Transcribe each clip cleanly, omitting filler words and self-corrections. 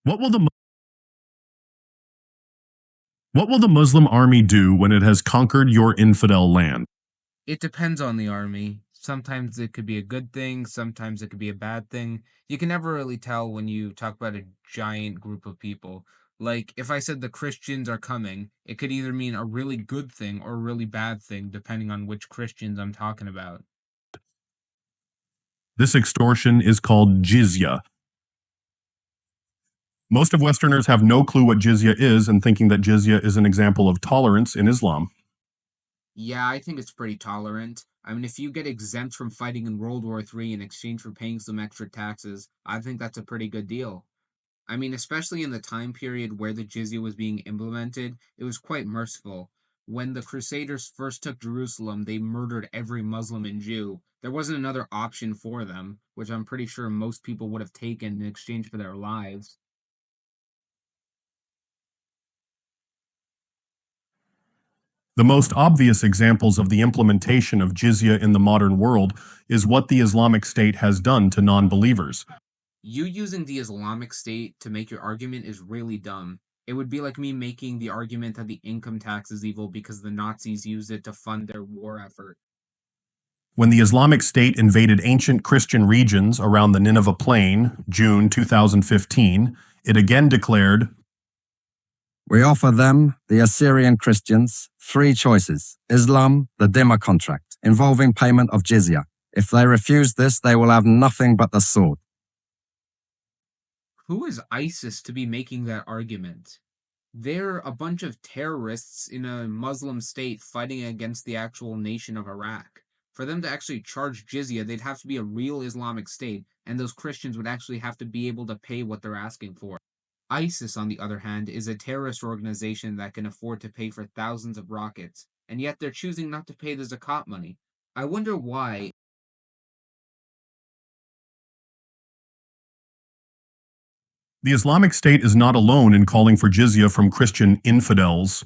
What will the what will the Muslim army do when it has conquered your infidel land? It depends on the army. Sometimes it could be a good thing, sometimes it could be a bad thing. You can never really tell when you talk about a giant group of people. Like, if I said the Christians are coming, it could either mean a really good thing or a really bad thing, depending on which Christians I'm talking about. This extortion is called jizya. Most of Westerners have no clue what jizya is and thinking that jizya is an example of tolerance in Islam. Yeah, I think it's pretty tolerant. I mean, if you get exempt from fighting in World War III in exchange for paying some extra taxes, I think that's a pretty good deal. I mean, especially in the time period where the jizya was being implemented, it was quite merciful. When the Crusaders first took Jerusalem, they murdered every Muslim and Jew. There wasn't another option for them, which I'm pretty sure most people would have taken in exchange for their lives. The most obvious examples of the implementation of jizya in the modern world is what the Islamic State has done to non-believers. You using the Islamic State to make your argument is really dumb. It would be like me making the argument that the income tax is evil because the Nazis used it to fund their war effort. When the Islamic State invaded ancient Christian regions around the Nineveh Plain, June 2015, it again declared, "We offer them, the Assyrian Christians, three choices: Islam, the Dhimma contract, involving payment of jizya. If they refuse this, they will have nothing but the sword." Who is ISIS to be making that argument? They're a bunch of terrorists in a Muslim state fighting against the actual nation of Iraq. For them to actually charge jizya, they'd have to be a real Islamic state, and those Christians would actually have to be able to pay what they're asking for. ISIS, on the other hand, is a terrorist organization that can afford to pay for thousands of rockets, and yet they're choosing not to pay the zakat money. I wonder why. the Islamic State is not alone in calling for jizya from Christian infidels.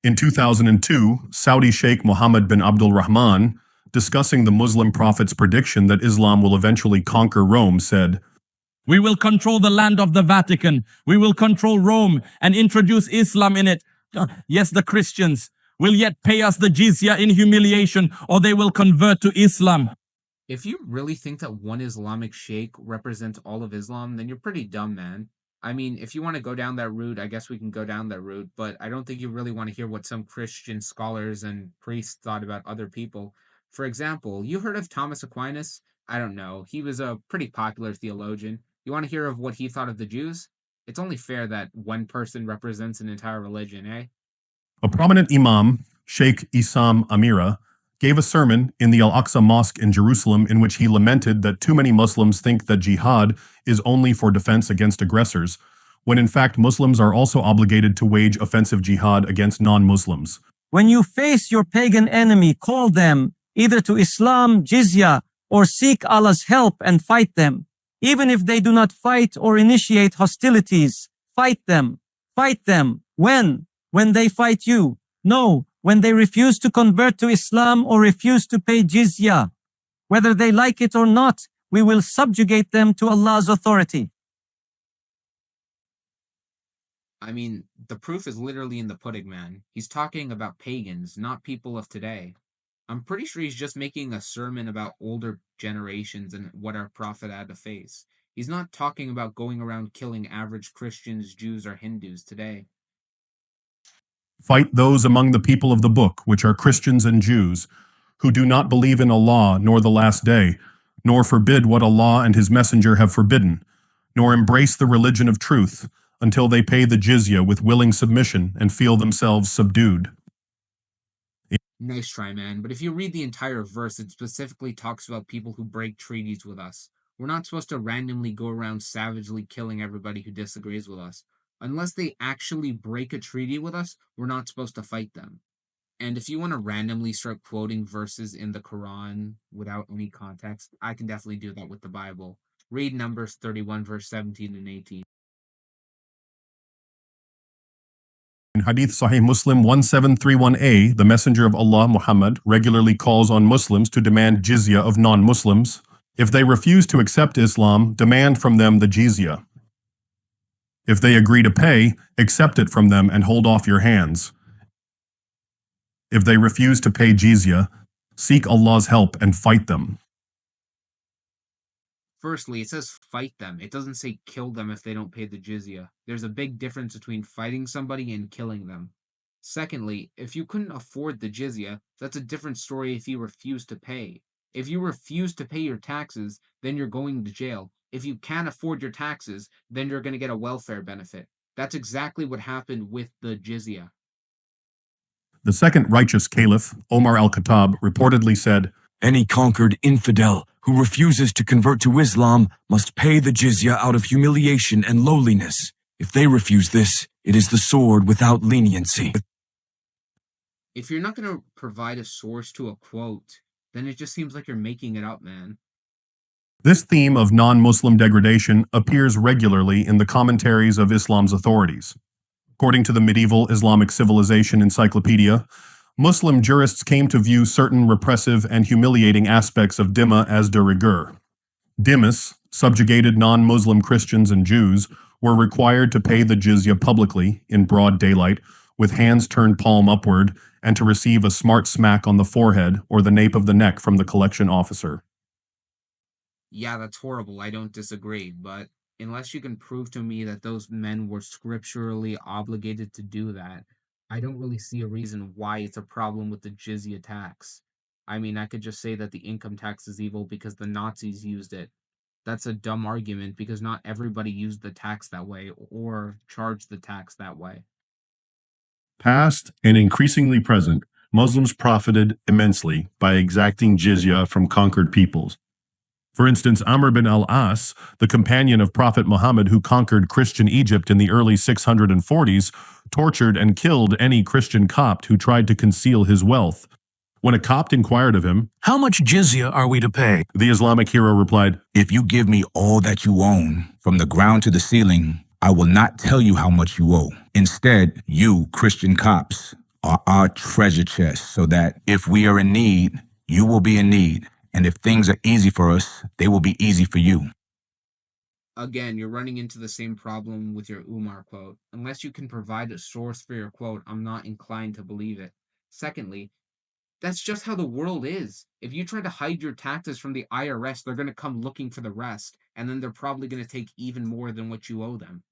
In 2002, Saudi Sheikh Mohammed bin Abdul Rahman, discussing the Muslim prophet's prediction that Islam will eventually conquer Rome, said, "We will control the land of the Vatican. We will control Rome and introduce Islam in it. Yes, the Christians will yet pay us the jizya in humiliation, or they will convert to Islam." If you really think that one Islamic sheikh represents all of Islam, then you're pretty dumb, man. I mean, if you want to go down that route, I guess we can go down that route, but I don't think you really want to hear what some Christian scholars and priests thought about other people. For example, you heard of Thomas Aquinas? I don't know. He was a pretty popular theologian. You want to hear of what he thought of the Jews? It's only fair that one person represents an entire religion, eh? a prominent imam, Sheikh Isam Amira, gave a sermon in the Al-Aqsa Mosque in Jerusalem in which he lamented that too many Muslims think that jihad is only for defense against aggressors, when in fact Muslims are also obligated to wage offensive jihad against non-Muslims. When you face your pagan enemy, call them either to Islam, jizya, or seek Allah's help and fight them. Even if they do not fight or initiate hostilities, fight them. Fight them. When? When they fight you. No, when they refuse to convert to Islam or refuse to pay jizya. Whether they like it or not, we will subjugate them to Allah's authority. I mean, the proof is literally in the pudding, man. He's talking about pagans, not people of today. I'm pretty sure he's just making a sermon about older generations and what our prophet had to face. He's not talking about going around killing average Christians, Jews, or Hindus today. Fight those among the people of the book, which are Christians and Jews, who do not believe in Allah nor the last day, nor forbid what Allah and His Messenger have forbidden, nor embrace the religion of truth, until they pay the jizya with willing submission and feel themselves subdued. Nice try, man. But if you read the entire verse, it specifically talks about people who break treaties with us. We're not supposed to randomly go around savagely killing everybody who disagrees with us. Unless they actually break a treaty with us, we're not supposed to fight them. And if you want to randomly start quoting verses in the Quran without any context, I can definitely do that with the Bible. Read Numbers 31, verse 17 and 18. In Hadith Sahih Muslim 1731a, the Messenger of Allah Muhammad regularly calls on Muslims to demand jizya of non-Muslims. If they refuse to accept Islam, demand from them the jizya. If they agree to pay, accept it from them and hold off your hands. If they refuse to pay jizya, seek Allah's help and fight them. Firstly, it says fight them. It doesn't say kill them if they don't pay the jizya. There's a big difference between fighting somebody and killing them. Secondly, if you couldn't afford the jizya, that's a different story if you refuse to pay. If you refuse to pay your taxes, then you're going to jail. If you can't afford your taxes, then you're going to get a welfare benefit. That's exactly what happened with the jizya. The second righteous caliph, Omar al-Khattab, reportedly said, Any conquered infidel who refuses to convert to Islam must pay the jizya out of humiliation and lowliness. If they refuse this, it is the sword without leniency. If you're not going to provide a source to a quote, then it just seems like you're making it up, man. This theme of non-Muslim degradation appears regularly in the commentaries of Islam's authorities. According to the Medieval Islamic Civilization Encyclopedia, Muslim jurists came to view certain repressive and humiliating aspects of dhimma as de rigueur. Dhimmis, subjugated non-Muslim Christians and Jews, were required to pay the jizya publicly, in broad daylight, with hands turned palm upward, and to receive a smart smack on the forehead or the nape of the neck from the collection officer. Yeah, that's horrible. I don't disagree, but unless you can prove to me that those men were scripturally obligated to do that, I don't really see a reason why it's a problem with the jizya tax. I mean, I could just say that the income tax is evil because the Nazis used it. That's a dumb argument because not everybody used the tax that way or charged the tax that way. Past and increasingly present, Muslims profited immensely by exacting jizya from conquered peoples. For instance, Amr bin al-As, the companion of Prophet Muhammad who conquered Christian Egypt in the early 640s, tortured and killed any Christian Copt who tried to conceal his wealth. When a Copt inquired of him, How much jizya are we to pay? the Islamic hero replied, If you give me all that you own, from the ground to the ceiling, I will not tell you how much you owe. Instead, you, Christian Copts, are our treasure chest, so that if we are in need, you will be in need. And if things are easy for us, they will be easy for you. Again, you're running into the same problem with your Umar quote. Unless you can provide a source for your quote, I'm not inclined to believe it. Secondly, that's just how the world is. If you try to hide your taxes from the IRS, they're going to come looking for the rest, and then they're probably going to take even more than what you owe them.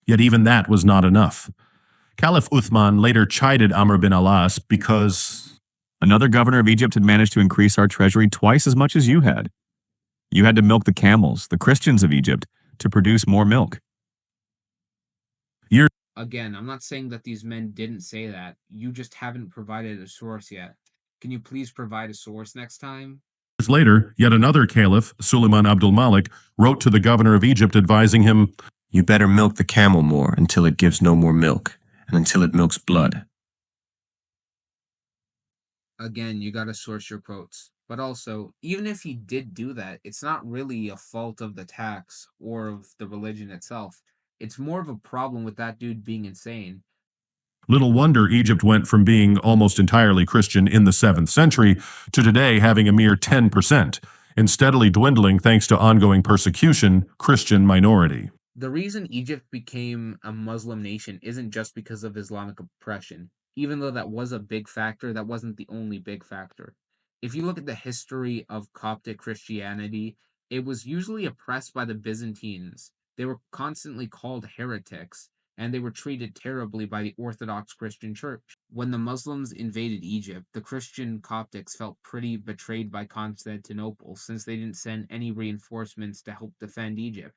Yet even that was not enough. Caliph Uthman later chided Amr bin al-As because Another governor of Egypt had managed to increase our treasury twice as much as you had. You had to milk the camels, the Christians of Egypt, to produce more milk. Again, I'm not saying that these men didn't say that. You just haven't provided a source yet. Can you please provide a source next time? years later, yet another caliph, Suleiman Abdul Malik, wrote to the governor of Egypt advising him, You better milk the camel more until it gives no more milk, and until it milks blood. Again, you gotta source your quotes. But also, even if he did do that, it's not really a fault of the tax or of the religion itself. It's more of a problem with that dude being insane. Little wonder Egypt went from being almost entirely Christian in the 7th century to today having a mere 10%, and steadily dwindling thanks to ongoing persecution, Christian minority. The reason Egypt became a Muslim nation isn't just because of Islamic oppression. Even though that was a big factor, that wasn't the only big factor. If you look at the history of Coptic Christianity, it was usually oppressed by the Byzantines. They were constantly called heretics, and they were treated terribly by the Orthodox Christian Church. When the Muslims invaded Egypt, the Christian Coptics felt pretty betrayed by Constantinople since they didn't send any reinforcements to help defend Egypt.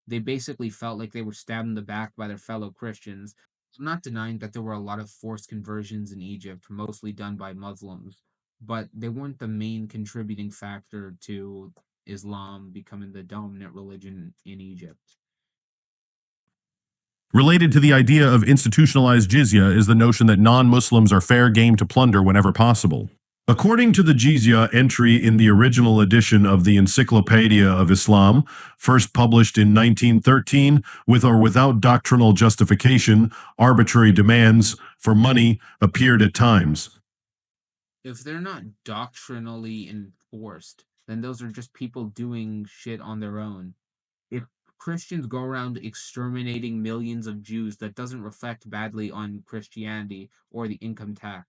They basically felt like they were stabbed in the back by their fellow Christians. I'm not denying that there were a lot of forced conversions in Egypt, mostly done by Muslims, but they weren't the main contributing factor to Islam becoming the dominant religion in Egypt. Related to the idea of institutionalized jizya is the notion that non-Muslims are fair game to plunder whenever possible. According to the jizya entry in the original edition of the Encyclopedia of Islam, first published in 1913, with or without doctrinal justification, arbitrary demands for money appeared at times. If they're not doctrinally enforced, then those are just people doing shit on their own. If Christians go around exterminating millions of Jews, that doesn't reflect badly on Christianity or the income tax.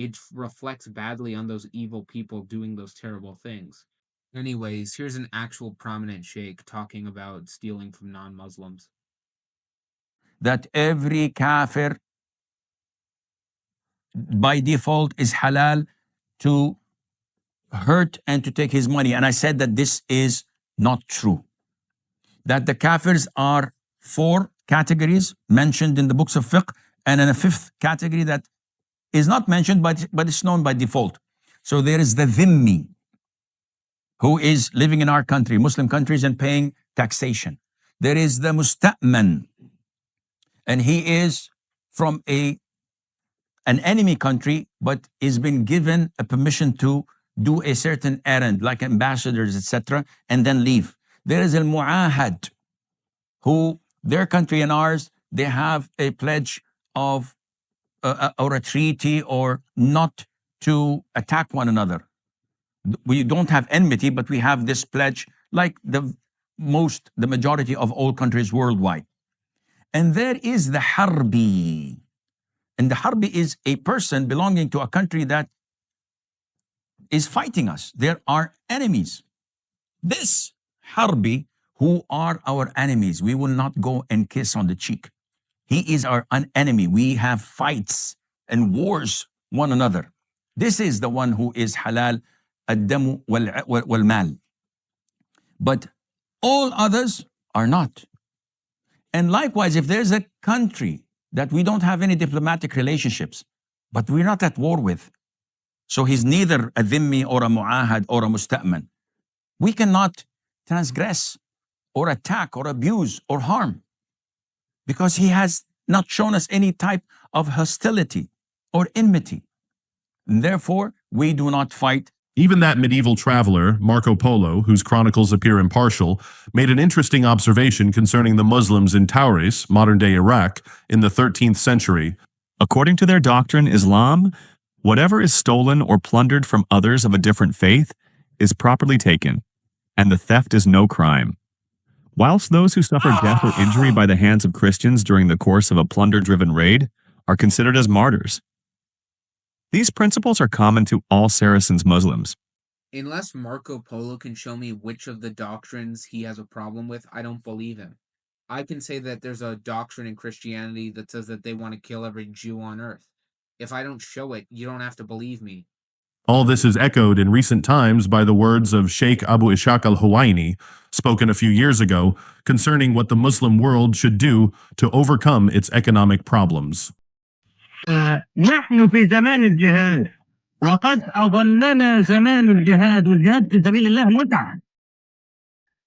It reflects badly on those evil people doing those terrible things. Anyways, here's an actual prominent sheikh talking about stealing from non-Muslims. That every kafir by default is halal to hurt and to take his money. And I said that this is not true. That the kafirs are 4 categories mentioned in the books of fiqh, and in a 5th category that is not mentioned, but it's known by default. So there is the dhimmi, who is living in our country, Muslim countries, and paying taxation. There is the musta'man, and he is from an enemy country, but is been given a permission to do a certain errand, like ambassadors, etc., and then leave. There is al-mu'ahad, who their country and ours, they have a pledge of or a treaty or not to attack one another. We don't have enmity, but we have this pledge like the majority of all countries worldwide. And there is the harbi. And the harbi is a person belonging to a country that is fighting us. There are enemies. This harbi, who are our enemies, we will not go and kiss on the cheek. He is our enemy. We have fights and wars one another. This is the one who is halal, ad-damu wal-mal. But all others are not. And likewise, if there's a country that we don't have any diplomatic relationships, but we're not at war with, so he's neither a dhimmi or a mu'ahad or a musta'man, we cannot transgress or attack or abuse or harm, because he has not shown us any type of hostility or enmity. And therefore, we do not fight. Even that medieval traveler, Marco Polo, whose chronicles appear impartial, made an interesting observation concerning the Muslims in Tauris, modern-day Iraq, in the 13th century. According to their doctrine, Islam, whatever is stolen or plundered from others of a different faith is properly taken, and the theft is no crime. Whilst those who suffer death or injury by the hands of Christians during the course of a plunder-driven raid are considered as martyrs. These principles are common to all Saracens Muslims. Unless Marco Polo can show me which of the doctrines he has a problem with, I don't believe him. I can say that there's a doctrine in Christianity that says that they want to kill every Jew on earth. If I don't show it, you don't have to believe me. All this is echoed in recent times by the words of Sheikh Abu Ishaq al-Huwaini, spoken a few years ago, concerning what the Muslim world should do to overcome its economic problems. نحن في زمان الجهاد، وقد أضلنا زمان الجهاد، والجهاد في سبيل الله متعة.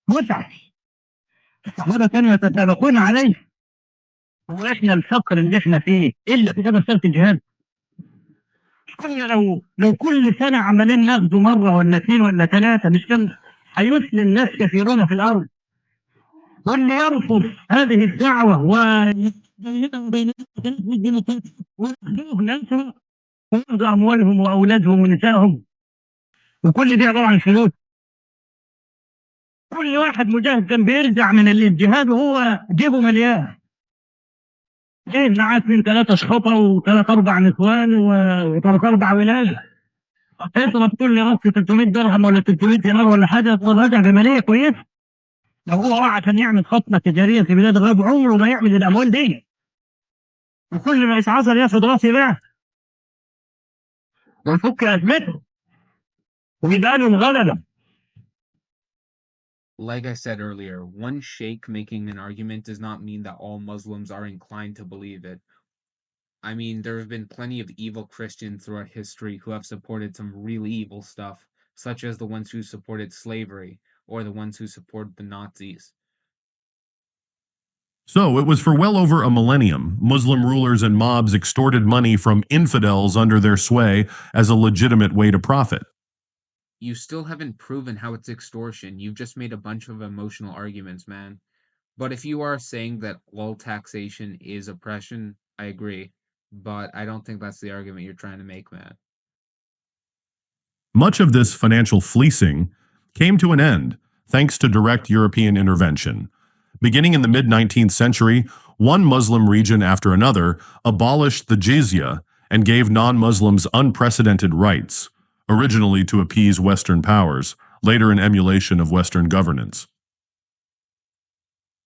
متعة. الصحابة كانوا يتسابقون عليه، وإحنا الفقر اللي إحنا فيه إلا في مسألة الجهاد. كنا لو كل سنة عمالين ناخده مرة ولا 2 ولا 3، مش كان هيسلم الناس كثيرون في الأرض. واللي يرفض هذه الدعوة ويبينها بين الناس ويأخذوه ناسها ويأخذوا أموالهم وأولادهم ونسائهم، وكل دي عبارة عن فلوس. كل واحد مجاهد كان بيرجع من الجهاد وهو جيبه مليان، جايب معاه 2 3 شخطة و3 4 نسوان و3 4 ولاد. اضرب كل راس 300 درهم ولا 300 دينار ولا حاجة، راجع بمالية كويسة. لو هو راح عشان يعمل خطة تجارية في بلاد الغرب عمره ما يعمل الأموال دي. وكل ما يتعذر ياخد راس يبيع ويفك أزمته ويبقى له الغلبة. Like I said earlier, one sheikh making an argument does not mean that all Muslims are inclined to believe it. I mean, there have been plenty of evil Christians throughout history who have supported some really evil stuff, such as the ones who supported slavery, or the ones who supported the Nazis. So, it was for well over a millennium, Muslim rulers and mobs extorted money from infidels under their sway as a legitimate way to profit. You still haven't proven how it's extortion. You've just made a bunch of emotional arguments, man. But if you are saying that all taxation is oppression, I agree. But I don't think that's the argument you're trying to make, man. Much of this financial fleecing came to an end thanks to direct European intervention. Beginning in the mid-19th century, one Muslim region after another abolished the jizya and gave non-Muslims unprecedented rights, originally to appease Western powers, later in emulation of Western governance.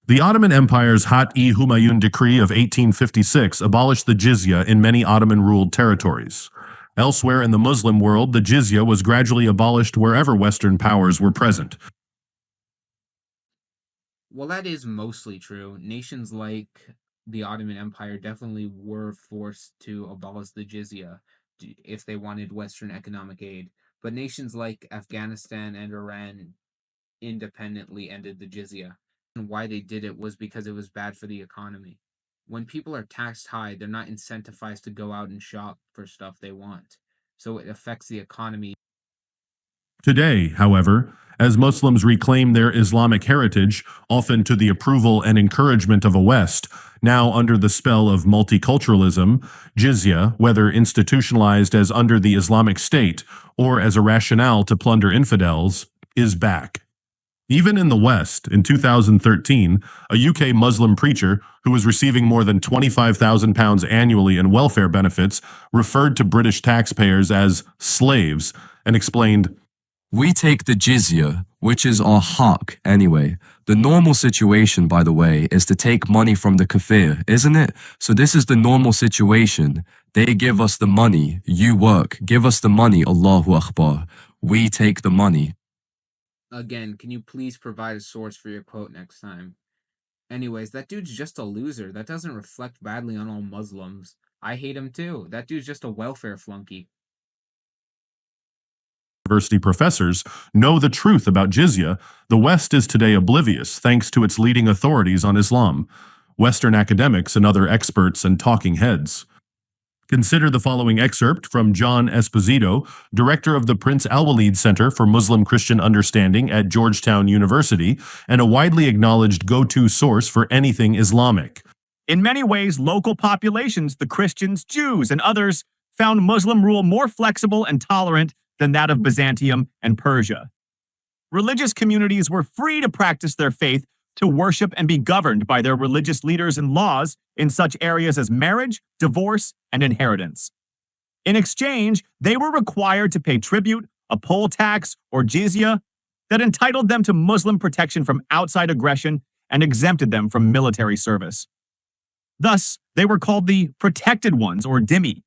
The Ottoman Empire's Hat-i-Humayun decree of 1856 abolished the jizya in many Ottoman-ruled territories. Elsewhere in the Muslim world, the jizya was gradually abolished wherever Western powers were present. Well, that is mostly true. Nations like the Ottoman Empire definitely were forced to abolish the jizya if they wanted Western economic aid. But nations like Afghanistan and Iran independently ended the jizya. And why they did it was because it was bad for the economy. When people are taxed high, they're not incentivized to go out and shop for stuff they want. So it affects the economy. Today, however, as Muslims reclaim their Islamic heritage, often to the approval and encouragement of a West, now under the spell of multiculturalism, jizya, whether institutionalized as under the Islamic State or as a rationale to plunder infidels, is back. Even in the West, in 2013, a UK Muslim preacher who was receiving more than £25,000 annually in welfare benefits referred to British taxpayers as slaves and explained, "We take the jizya, which is our haq anyway. The normal situation, by the way, is to take money from the kafir, isn't it? So this is the normal situation. They give us the money, you work, give us the money, Allahu Akbar. We take the money." Again, can you please provide a source for your quote next time? Anyways, that dude's just a loser. That doesn't reflect badly on all Muslims. I hate him too. That dude's just a welfare flunky. University professors know the truth about jizya, the West is today oblivious thanks to its leading authorities on Islam, Western academics and other experts and talking heads. Consider the following excerpt from John Esposito, director of the Prince Al-Walid Center for Muslim-Christian Understanding at Georgetown University, and a widely acknowledged go-to source for anything Islamic. In many ways, local populations, the Christians, Jews, and others, found Muslim rule more flexible and tolerant than that of Byzantium and Persia. Religious communities were free to practice their faith, to worship and be governed by their religious leaders and laws in such areas as marriage, divorce, and inheritance. In exchange, they were required to pay tribute, a poll tax, or jizya that entitled them to Muslim protection from outside aggression and exempted them from military service. Thus, they were called the protected ones, or dhimmi.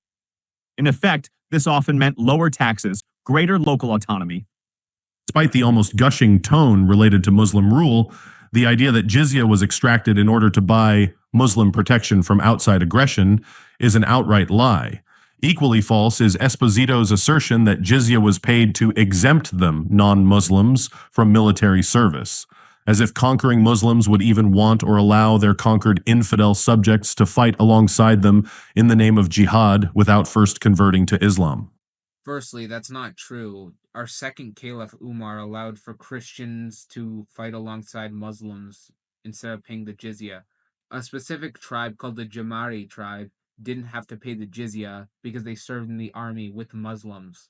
In effect, this often meant lower taxes, greater local autonomy. Despite the almost gushing tone related to Muslim rule, the idea that jizya was extracted in order to buy Muslim protection from outside aggression is an outright lie. Equally false is Esposito's assertion that jizya was paid to exempt them, non-Muslims, from military service, as if conquering Muslims would even want or allow their conquered infidel subjects to fight alongside them in the name of jihad without first converting to Islam. Firstly, that's not true. Our second Caliph Umar allowed for Christians to fight alongside Muslims instead of paying the jizya. A specific tribe called the Jamari tribe didn't have to pay the jizya because they served in the army with Muslims.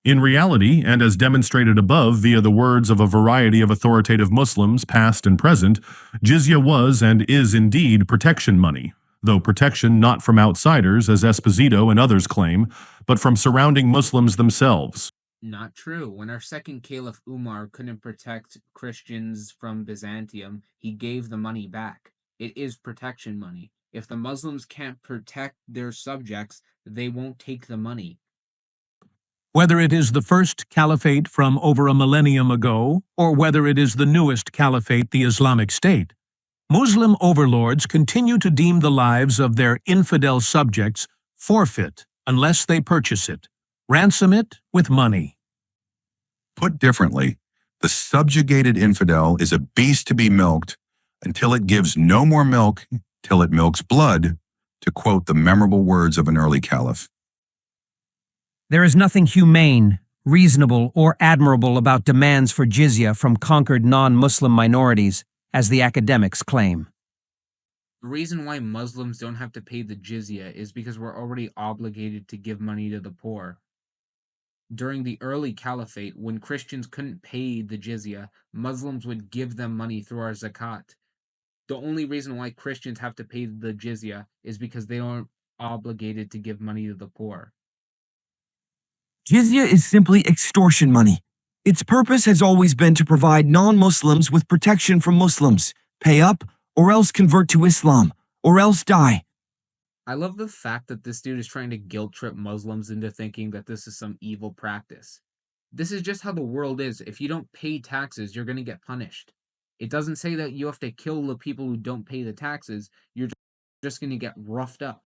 In reality, and as demonstrated above via the words of a variety of authoritative Muslims, past and present, jizya was and is indeed protection money, though protection not from outsiders, as Esposito and others claim, but from surrounding Muslims themselves. Not true. When our second Caliph Umar couldn't protect Christians from Byzantium, he gave the money back. It is protection money. If the Muslims can't protect their subjects, they won't take the money. Whether it is the first caliphate from over a millennium ago, or whether it is the newest caliphate, the Islamic State, Muslim overlords continue to deem the lives of their infidel subjects forfeit unless they purchase it, ransom it with money. Put differently, the subjugated infidel is a beast to be milked until it gives no more milk till it milks blood, to quote the memorable words of an early caliph. There is nothing humane, reasonable, or admirable about demands for jizya from conquered non-Muslim minorities, as the academics claim. The reason why Muslims don't have to pay the jizya is because we're already obligated to give money to the poor. During the early caliphate, when Christians couldn't pay the jizya, Muslims would give them money through our zakat. The only reason why Christians have to pay the jizya is because they aren't obligated to give money to the poor. Jizya is simply extortion money. Its purpose has always been to provide non-Muslims with protection from Muslims. Pay up, or else convert to Islam, or else die. I love the fact that this dude is trying to guilt trip Muslims into thinking that this is some evil practice. This is just how the world is. If you don't pay taxes, you're going to get punished. It doesn't say that you have to kill the people who don't pay the taxes. You're just going to get roughed up.